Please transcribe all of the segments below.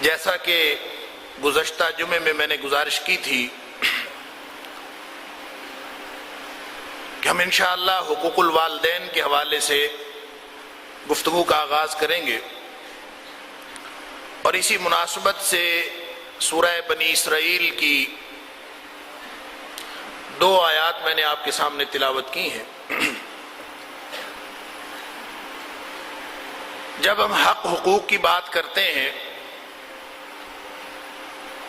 جیسا کہ گزشتہ جمعے میں نے گزارش کی تھی کہ ہم انشاءاللہ حقوق الوالدین کے حوالے سے گفتگو کا آغاز کریں گے، اور اسی مناسبت سے سورہ بنی اسرائیل کی 2 آیات میں نے آپ کے سامنے تلاوت کی ہیں۔ جب ہم حق حقوق کی بات کرتے ہیں،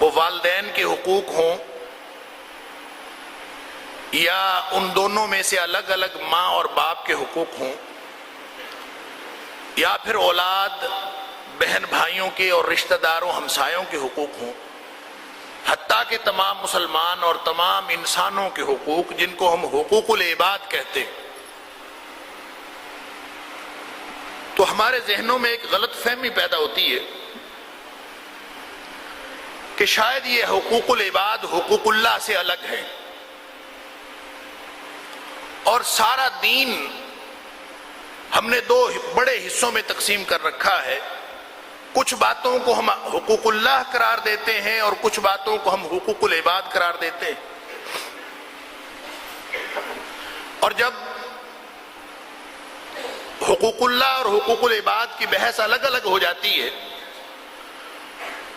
وہ والدین کے حقوق ہوں یا ان دونوں میں سے الگ الگ ماں اور باپ کے حقوق ہوں، یا پھر اولاد بہن بھائیوں کے اور رشتہ داروں ہمسایوں کے حقوق ہوں، حتیٰ کہ تمام مسلمان اور تمام انسانوں کے حقوق جن کو ہم حقوق العباد کہتے ہیں، تو ہمارے ذہنوں میں ایک غلط فہمی پیدا ہوتی ہے کہ شاید یہ حقوق العباد حقوق اللہ سے الگ ہے، اور سارا دین ہم نے 2 بڑے حصوں میں تقسیم کر رکھا ہے۔ کچھ باتوں کو ہم حقوق اللہ قرار دیتے ہیں اور کچھ باتوں کو ہم حقوق العباد قرار دیتے ہیں، اور جب حقوق اللہ اور حقوق العباد کی بحث الگ الگ ہو جاتی ہے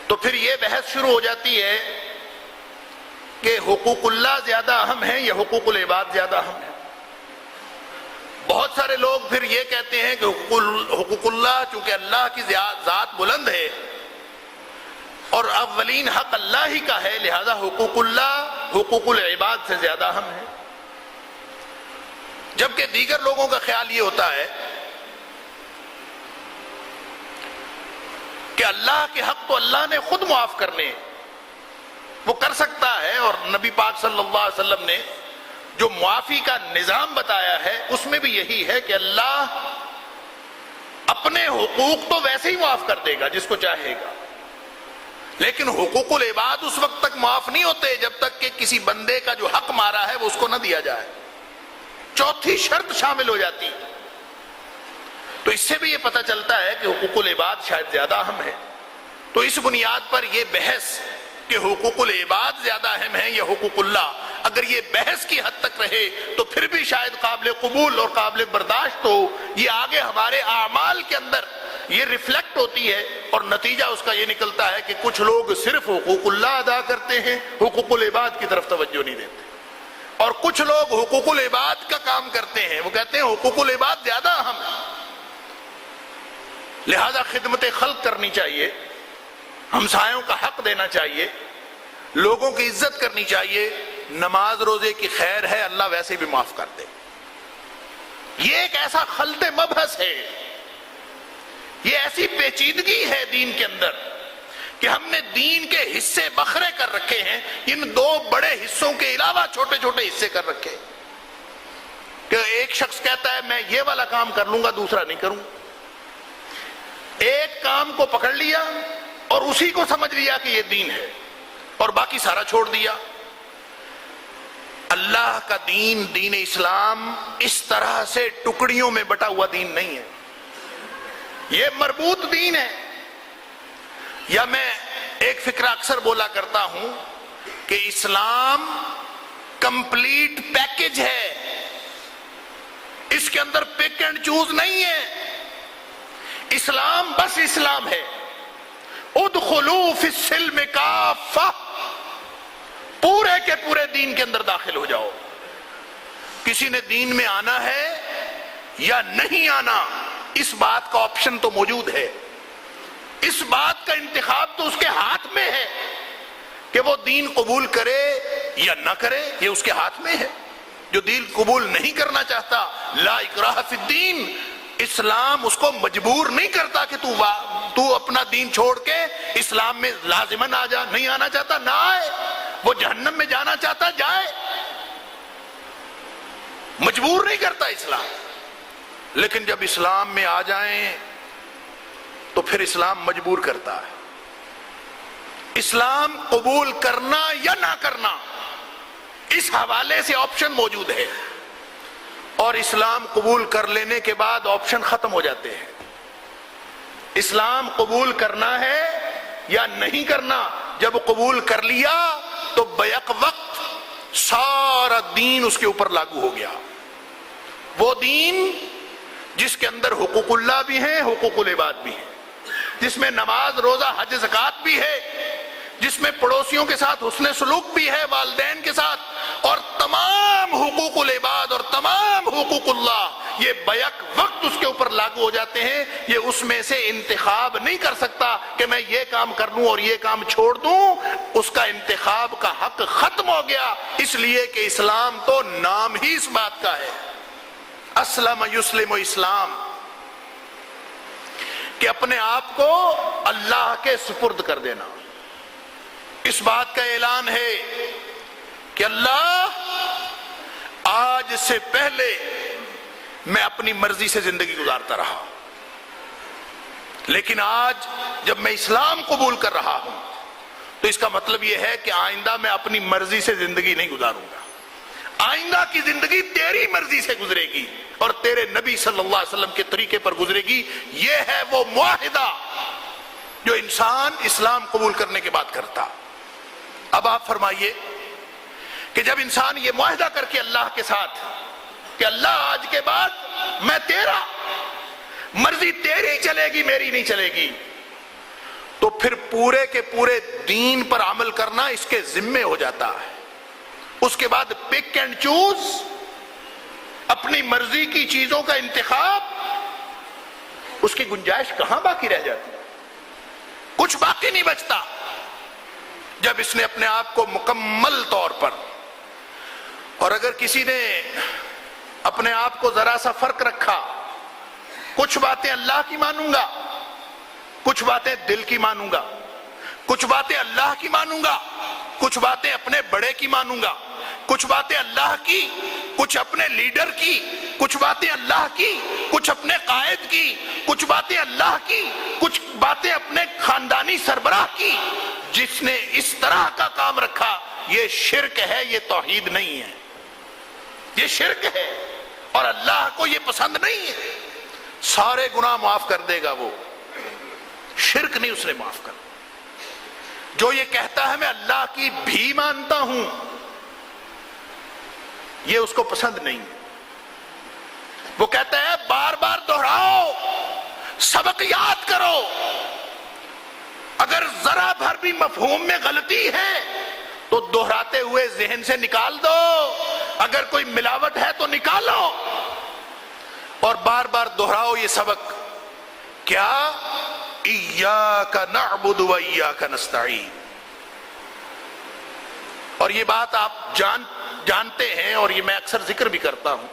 تو پھر یہ بحث شروع ہو جاتی ہے کہ حقوق اللہ زیادہ اہم ہیں یا حقوق العباد زیادہ اہم ہیں۔ بہت سارے لوگ پھر یہ کہتے ہیں کہ حقوق اللہ چونکہ اللہ کی ذات بلند ہے اور اولین حق اللہ ہی کا ہے، لہذا حقوق اللہ حقوق العباد سے زیادہ اہم ہے، جبکہ دیگر لوگوں کا خیال یہ ہوتا ہے کہ اللہ کے حق تو اللہ نے خود معاف کرنے، وہ کر سکتا ہے، اور نبی پاک صلی اللہ علیہ وسلم نے جو معافی کا نظام بتایا ہے اس میں بھی یہی ہے کہ اللہ اپنے حقوق تو ویسے ہی معاف کر دے گا جس کو چاہے گا، لیکن حقوق العباد اس وقت تک معاف نہیں ہوتے جب تک کہ کسی بندے کا جو حق مارا ہے وہ اس کو نہ دیا جائے، چوتھی شرط شامل ہو جاتی۔ تو اس سے بھی یہ پتہ چلتا ہے کہ حقوق العباد شاید زیادہ اہم ہے۔ تو اس بنیاد پر یہ بحث کہ حقوق العباد زیادہ اہم ہیں یا حقوق اللہ، اگر یہ بحث کی حد تک رہے تو پھر بھی شاید قابل قبول اور قابل برداشت ہو، یہ آگے ہمارے اعمال کے اندر یہ ریفلیکٹ ہوتی ہے، اور نتیجہ اس کا یہ نکلتا ہے کہ کچھ لوگ صرف حقوق اللہ ادا کرتے ہیں، حقوق العباد کی طرف توجہ نہیں دیتے، اور کچھ لوگ حقوق العباد کا کام کرتے ہیں، وہ کہتے ہیں حقوق العباد زیادہ اہم ہے، لہذا خدمت خلق کرنی چاہیے، ہمسایوں کا حق دینا چاہیے، لوگوں کی عزت کرنی چاہیے، نماز روزے کی خیر ہے، اللہ ویسے بھی معاف کر دے۔ یہ ایک ایسا خلط مبحث ہے، یہ ایسی پیچیدگی ہے دین کے اندر کہ ہم نے دین کے حصے بکھرے کر رکھے ہیں، ان 2 بڑے حصوں کے علاوہ چھوٹے چھوٹے حصے کر رکھے، کہ ایک شخص کہتا ہے میں یہ والا کام کر لوں گا دوسرا نہیں کروں، ایک کام کو پکڑ لیا اور اسی کو سمجھ لیا کہ یہ دین ہے اور باقی سارا چھوڑ دیا۔ اللہ کا دین، دین اسلام اس طرح سے ٹکڑیوں میں بٹا ہوا دین نہیں ہے، یہ مربوط دین ہے۔ یا میں ایک فکرہ اکثر بولا کرتا ہوں کہ اسلام کمپلیٹ پیکج ہے، اس کے اندر پک اینڈ چوز نہیں ہے، اسلام بس اسلام ہے۔ ادخلوا فی السلم کافہ، پورے کے پورے دین کے اندر داخل ہو جاؤ۔ کسی نے دین میں آنا ہے یا نہیں آنا، اس بات کا آپشن تو موجود ہے، اس بات کا انتخاب تو اس کے ہاتھ میں ہے کہ وہ دین قبول کرے یا نہ کرے، یہ اس کے ہاتھ میں ہے۔ جو دین قبول نہیں کرنا چاہتا، لا اکراہ فی الدین، اسلام اس کو مجبور نہیں کرتا کہ تو اپنا دین چھوڑ کے اسلام میں لازماً آ جا، نہیں آنا چاہتا نہ آئے، وہ جہنم میں جانا چاہتا جائے، مجبور نہیں کرتا اسلام۔ لیکن جب اسلام میں آ جائیں تو پھر اسلام مجبور کرتا ہے۔ اسلام قبول کرنا یا نہ کرنا، اس حوالے سے آپشن موجود ہے، اور اسلام قبول کر لینے کے بعد آپشن ختم ہو جاتے ہیں۔ اسلام قبول کرنا ہے یا نہیں کرنا، جب قبول کر لیا تو بیک وقت سارا دین اس کے اوپر لاگو ہو گیا. وہ دین جس کے اندر حقوق اللہ بھی ہیں، حقوق العباد بھی ہیں، جس میں نماز روزہ حج زکوٰۃ بھی ہے، جس میں پڑوسیوں کے ساتھ حسن سلوک بھی ہے، والدین کے ساتھ، اور تمام حقوق العباد اور تمام حقوق اللہ یہ بیک وقت اس کے اوپر لاگو ہو جاتے ہیں. یہ اس میں سے انتخاب نہیں کر سکتا کہ میں یہ کام کر لوں اور یہ کام چھوڑ دوں. اس کا انتخاب کا حق ختم ہو گیا، اس لیے کہ اسلام تو نام ہی اس بات کا ہے، اسلم یسلم اسلام، کہ اپنے آپ کو اللہ کے سپرد کر دینا. اس بات کا اعلان ہے کہ اللہ آج سے پہلے میں اپنی مرضی سے زندگی گزارتا رہا، لیکن آج جب میں اسلام قبول کر رہا ہوں تو اس کا مطلب یہ ہے کہ آئندہ میں اپنی مرضی سے زندگی نہیں گزاروں گا. آئندہ کی زندگی تیری مرضی سے گزرے گی اور تیرے نبی صلی اللہ علیہ وسلم کے طریقے پر گزرے گی. یہ ہے وہ معاہدہ جو انسان اسلام قبول کرنے کے بعد کرتا. اب آپ فرمائیے کہ جب انسان یہ معاہدہ کر کے اللہ کے ساتھ کہ اللہ آج کے بعد میں تیرا، مرضی تیری چلے گی میری نہیں چلے گی، تو پھر پورے کے پورے دین پر عمل کرنا اس کے ذمے ہو جاتا ہے. اس کے بعد پک اینڈ چوز، اپنی مرضی کی چیزوں کا انتخاب، اس کی گنجائش کہاں باقی رہ جاتی؟ کچھ باقی نہیں بچتا. جب اس نے اپنے آپ کو مکمل طور پر، اور اگر کسی نے اپنے آپ کو ذرا سا فرق رکھا، کچھ باتیں اللہ کی مانوں گا، کچھ باتیں دل کی مانوں گا، کچھ باتیں اللہ کی مانوں گا، کچھ باتیں اپنے بڑے کی مانوں گا، کچھ باتیں اللہ کی، کچھ اپنے لیڈر کی، کچھ باتیں اللہ کی، کچھ اپنے قائد کی، کچھ باتیں اللہ کی، کچھ باتیں اپنے خاندانی سربراہ کی. جس نے اس طرح کا کام رکھا یہ شرک ہے، یہ توحید نہیں ہے، یہ شرک ہے اور اللہ کو یہ پسند نہیں ہے. سارے گناہ معاف کر دے گا وہ، شرک نہیں اس نے معاف کر. جو یہ کہتا ہے میں اللہ کی بھی مانتا ہوں، یہ اس کو پسند نہیں ہے. وہ کہتا ہے بار بار دہراؤ، سبق یاد کرو، اگر ذرا بھر بھی مفہوم میں غلطی ہے تو دہراتے ہوئے ذہن سے نکال دو، اگر کوئی ملاوٹ ہے تو نکالو، اور بار بار دہراؤ یہ سبق. کیا؟ ایاک نعبد و ایاک نستعین. اور یہ بات آپ جانتے ہیں، اور یہ میں اکثر ذکر بھی کرتا ہوں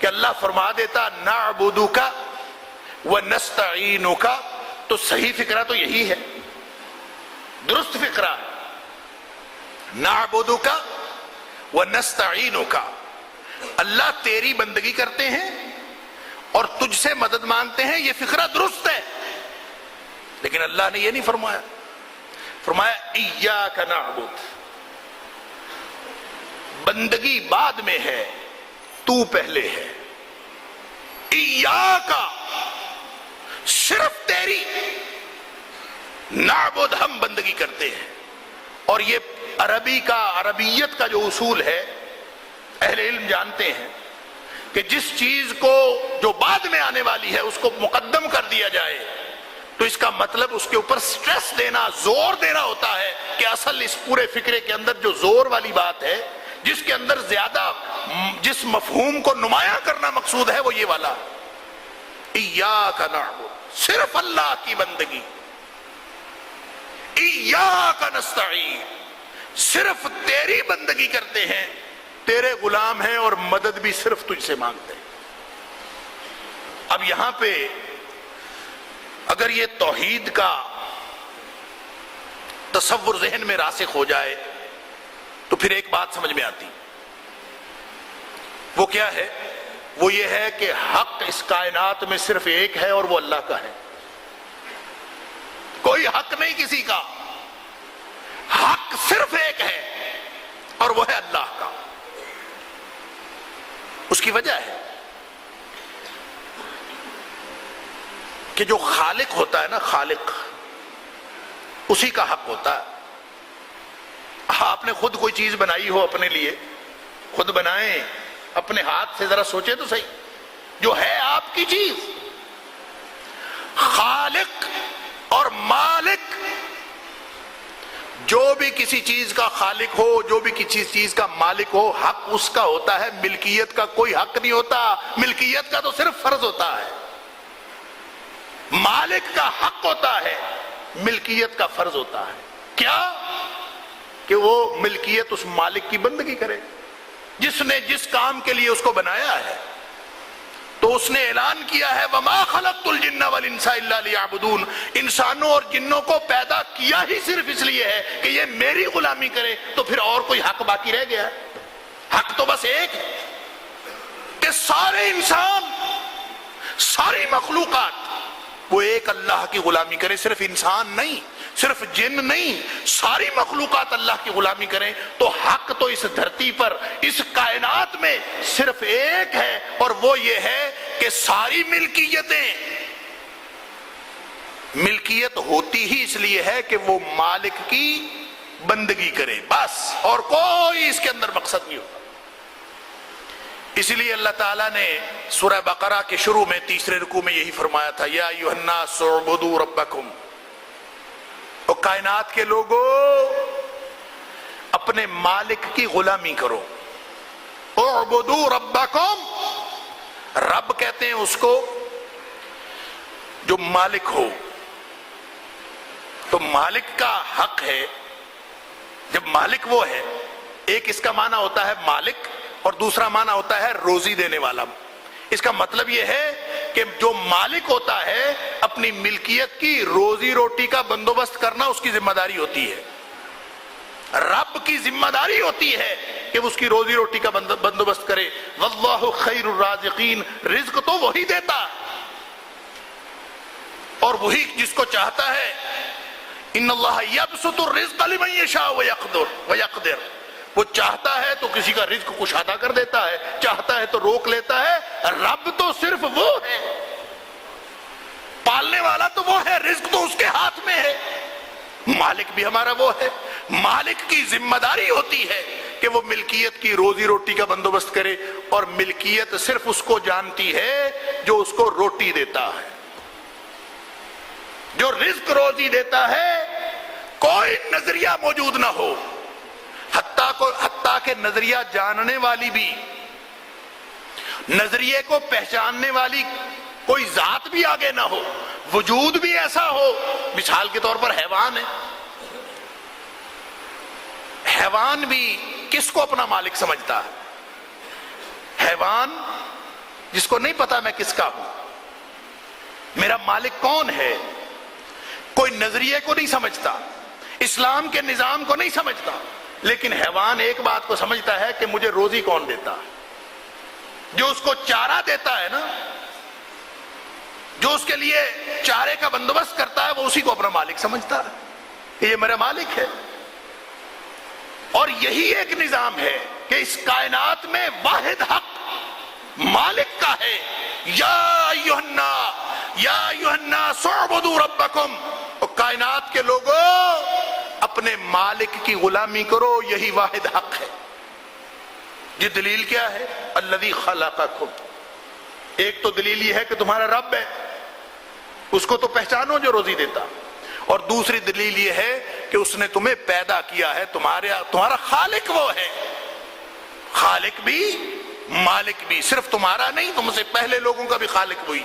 کہ اللہ فرما دیتا نعبدک و نستعینک، تو صحیح فقرہ تو یہی ہے، درست فقرہ ہے. نعبدک و نستعینک، اللہ تیری بندگی کرتے ہیں اور تجھ سے مدد مانگتے ہیں، یہ فقرہ درست ہے. لیکن اللہ نے یہ نہیں فرمایا، فرمایا ایاک نعبد، بندگی بعد میں ہے، تو پہلے ہے. ایاک، صرف تیری، نعبد، ہم بندگی کرتے ہیں. اور یہ عربیت کا جو اصول ہے، اہل علم جانتے ہیں کہ جس چیز کو جو بعد میں آنے والی ہے اس کو مقدم کر دیا جائے تو اس کا مطلب اس کے اوپر سٹریس دینا، زور دینا ہوتا ہے کہ اصل اس پورے فکرے کے اندر جو زور والی بات ہے، جس کے اندر زیادہ جس مفہوم کو نمایاں کرنا مقصود ہے، وہ یہ والا ایاک نعبد، صرف اللہ کی بندگی. ایاک نستعین، صرف تیری بندگی کرتے ہیں، تیرے غلام ہیں اور مدد بھی صرف تجھ سے مانگتے ہیں. اب یہاں پہ اگر یہ توحید کا تصور ذہن میں راسخ ہو جائے تو پھر ایک بات سمجھ میں آتی. وہ کیا ہے؟ وہ یہ ہے کہ حق اس کائنات میں صرف ایک ہے اور وہ اللہ کا ہے. کوئی حق نہیں کسی کا، حق صرف ایک ہے اور وہ ہے اللہ کا. اس کی وجہ ہے کہ جو خالق ہوتا ہے نا، خالق، اسی کا حق ہوتا ہے۔ آپ نے خود کوئی چیز بنائی ہو اپنے لیے، خود بنائیں اپنے ہاتھ سے، ذرا سوچیں تو صحیح، جو ہے آپ کی چیز، خالق اور مالک، جو بھی کسی چیز کا خالق ہو، جو بھی کسی چیز کا مالک ہو، حق اس کا ہوتا ہے، ملکیت کا کوئی حق نہیں ہوتا۔ ملکیت کا تو صرف فرض ہوتا ہے، مالک کا حق ہوتا ہے، ملکیت کا فرض ہوتا ہے۔ کیا؟ کہ وہ ملکیت اس مالک کی بندگی کرے جس نے جس کام کے لیے اس کو بنایا ہے۔ تو اس نے اعلان کیا ہے وَمَا خَلَقْتُ الْجِنَّ وَالْإِنسَ إِلَّا لِيَعْبُدُونَ، انسانوں اور جنوں کو پیدا کیا ہی صرف اس لیے ہے کہ یہ میری غلامی کرے۔ تو پھر اور کوئی حق باقی رہ گیا؟ حق تو بس ایک ہے کہ سارے انسان، ساری مخلوقات وہ ایک اللہ کی غلامی کرے، صرف انسان نہیں، صرف جن نہیں، ساری مخلوقات اللہ کی غلامی کریں۔ تو حق تو اس دھرتی پر، اس کائنات میں صرف ایک ہے، اور وہ یہ ہے کہ ساری ملکیت ہوتی ہی اس لیے ہے کہ وہ مالک کی بندگی کرے، بس، اور کوئی اس کے اندر مقصد نہیں ہوتا۔ اسی لیے اللہ تعالیٰ نے سورہ بقرہ کے شروع میں تیسرے رکوع میں یہی فرمایا تھا، یا ایھا الناس اعبدوا ربکم، اور کائنات کے لوگوں اپنے مالک کی غلامی کرو۔ اعبدوا ربکم، رب کہتے ہیں اس کو جو مالک ہو۔ تو مالک کا حق ہے، جب مالک وہ ہے، ایک اس کا معنی ہوتا ہے مالک، اور دوسرا معنی ہوتا ہے روزی دینے والا۔ اس کا مطلب یہ ہے کہ جو مالک ہوتا ہے اپنی ملکیت کی روزی روٹی کا بندوبست کرنا اس کی ذمہ داری ہوتی ہے۔ رب کی ذمہ داری ہوتی ہے کہ وہ اس کی روزی روٹی کا بندوبست کرے۔ واللہ خیر الرازقین، رزق تو وہی دیتا اور وہی جس کو چاہتا ہے۔ ان اللہ یبسط الرزق لمن یشاء ویقدر، وہ چاہتا ہے تو کسی کا رزق کشادہ کر دیتا ہے، چاہتا ہے تو روک لیتا ہے۔ رب تو صرف وہ ہے، پالنے والا تو وہ ہے، رزق تو اس کے ہاتھ میں ہے۔ مالک بھی ہمارا وہ ہے۔ مالک کی ذمہ داری ہوتی ہے کہ وہ ملکیت کی روزی روٹی کا بندوبست کرے، اور ملکیت صرف اس کو جانتی ہے جو اس کو روٹی دیتا ہے، جو رزق روزی دیتا ہے۔ کوئی نظریہ موجود نہ ہو، حتیٰ کہ نظریہ جاننے والی بھی، نظریے کو پہچاننے والی کوئی ذات بھی آگے نہ ہو، وجود بھی ایسا ہو۔ مثال کے طور پر حیوان ہے، حیوان بھی کس کو اپنا مالک سمجھتا ہے؟ حیوان جس کو نہیں پتا میں کس کا ہوں، میرا مالک کون ہے، کوئی نظریے کو نہیں سمجھتا، اسلام کے نظام کو نہیں سمجھتا، لیکن حیوان ایک بات کو سمجھتا ہے کہ مجھے روزی کون دیتا ہے، جو اس کو چارہ دیتا ہے نا، جو اس کے لیے چارے کا بندوبست کرتا ہے، وہ اسی کو اپنا مالک سمجھتا ہے کہ یہ میرا مالک ہے۔ اور یہی ایک نظام ہے کہ اس کائنات میں واحد حق مالک کا ہے۔ یا ایھا الناس اعبدوا ربکم، اور کائنات کے لوگوں اپنے مالک کی غلامی کرو، یہی واحد حق ہے۔ یہ دلیل کیا ہے؟ الذی خلقکم، ایک تو دلیل یہ ہے کہ تمہارا رب ہے، اس کو تو پہچانو جو روزی دیتا، اور دوسری دلیل یہ ہے کہ اس نے تمہیں پیدا کیا ہے، تمہارا خالق وہ ہے۔ خالق بھی مالک بھی، صرف تمہارا نہیں، تم سے پہلے لوگوں کا بھی خالق وہی۔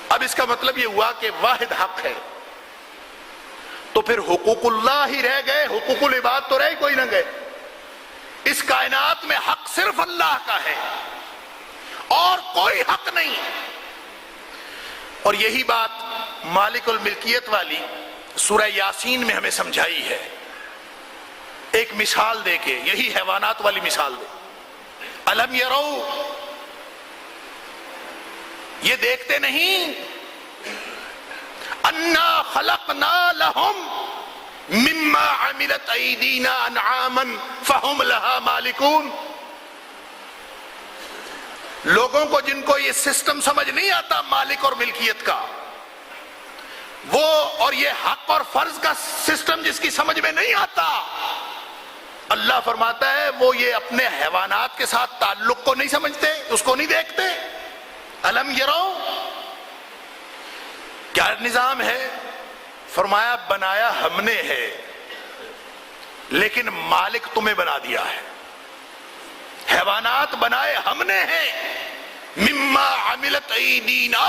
اب اس کا مطلب یہ ہوا کہ واحد حق ہے، تو پھر حقوق اللہ ہی رہ گئے، حقوق العباد تو رہ کوئی نہ گئے۔ اس کائنات میں حق صرف اللہ کا ہے اور کوئی حق نہیں۔ اور یہی بات مالک الملکیت والی سورہ یاسین میں ہمیں سمجھائی ہے، ایک مثال دے کے، یہی حیوانات والی مثال دے۔ الم یرو، یہ دیکھتے نہیں، انا خلقنا لهم مما عملت ایدینا انعاما فهم لها مالکون، لوگوں کو جن کو یہ سسٹم سمجھ نہیں آتا مالک اور ملکیت کا، وہ اور یہ حق اور فرض کا سسٹم جس کی سمجھ میں نہیں آتا، اللہ فرماتا ہے وہ یہ اپنے حیوانات کے ساتھ تعلق کو نہیں سمجھتے، اس کو نہیں دیکھتے۔ الم یرو، کیا نظام ہے؟ فرمایا بنایا ہم نے ہے، لیکن مالک تمہیں بنا دیا ہے۔ حیوانات بنائے ہم نے ہیں، مما عملت ایدینا،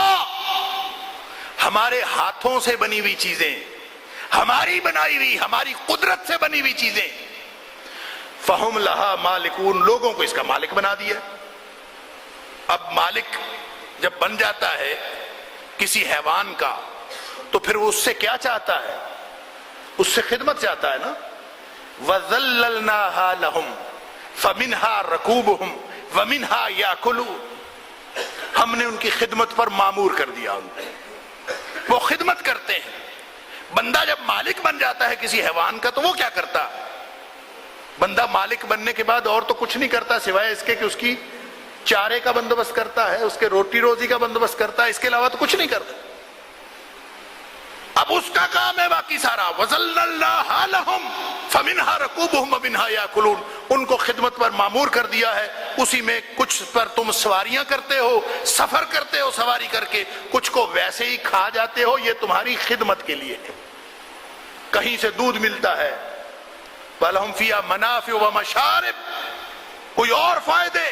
ہمارے ہاتھوں سے بنی ہوئی چیزیں، ہماری بنائی ہوئی، ہماری قدرت سے بنی ہوئی چیزیں، فہم لہا مالکون، لوگوں کو اس کا مالک بنا دیا۔ اب مالک جب بن جاتا ہے کسی حیوان کا تو پھر وہ اس سے کیا چاہتا ہے؟ اس سے خدمت چاہتا ہے نا۔ وَذَلَّلْنَاهَا لَهُمْ فَمِنْهَا رَكُوبُهُمْ وَمِنْهَا يَأْكُلُونَ، ہم نے ان کی خدمت پر مامور کر دیا، ان کو وہ خدمت کرتے ہیں۔ بندہ جب مالک بن جاتا ہے کسی حیوان کا تو وہ کیا کرتا؟ بندہ مالک بننے کے بعد اور تو کچھ نہیں کرتا سوائے اس کے کہ اس کی چارے کا بندوبست کرتا ہے، اس کے روٹی روزی کا بندوبست کرتا ہے، اس کے علاوہ تو کچھ نہیں کرتا۔ اب اس کا کام ہے باقی سارا۔ وَذَلَّلْنَاهَا لَهُمْ فَمِنْهَا رَكُوبُهُمْ وَمِنْهَا يَأْكُلُونَ، ان کو خدمت پر مامور کر دیا ہے، اسی میں کچھ پر تم سواریاں کرتے ہو، سفر کرتے ہو سواری کر کے، کچھ کو ویسے ہی کھا جاتے ہو، یہ تمہاری خدمت کے لیے ہے۔ کہیں سے دودھ ملتا ہے، وَلَهُمْ فِيهَا مَنَافِعُ وَمَشَارِبُ، کوئی اور فائدے،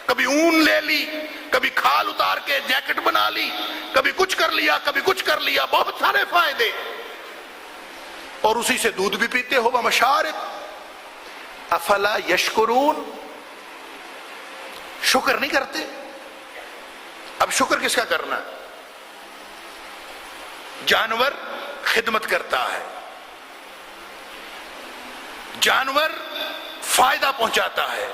کبھی اون لے لی، کبھی کھال اتار کے جیکٹ بنا لی، کبھی کچھ کر لیا، کبھی کچھ کر لیا، بہت سارے فائدے، اور اسی سے دودھ بھی پیتے ہو۔ وَمَشَارِبُ افلا یشکرون، شکر نہیں کرتے۔ اب شکر کس کا کرنا ہے؟ جانور خدمت کرتا ہے، جانور فائدہ پہنچاتا ہے،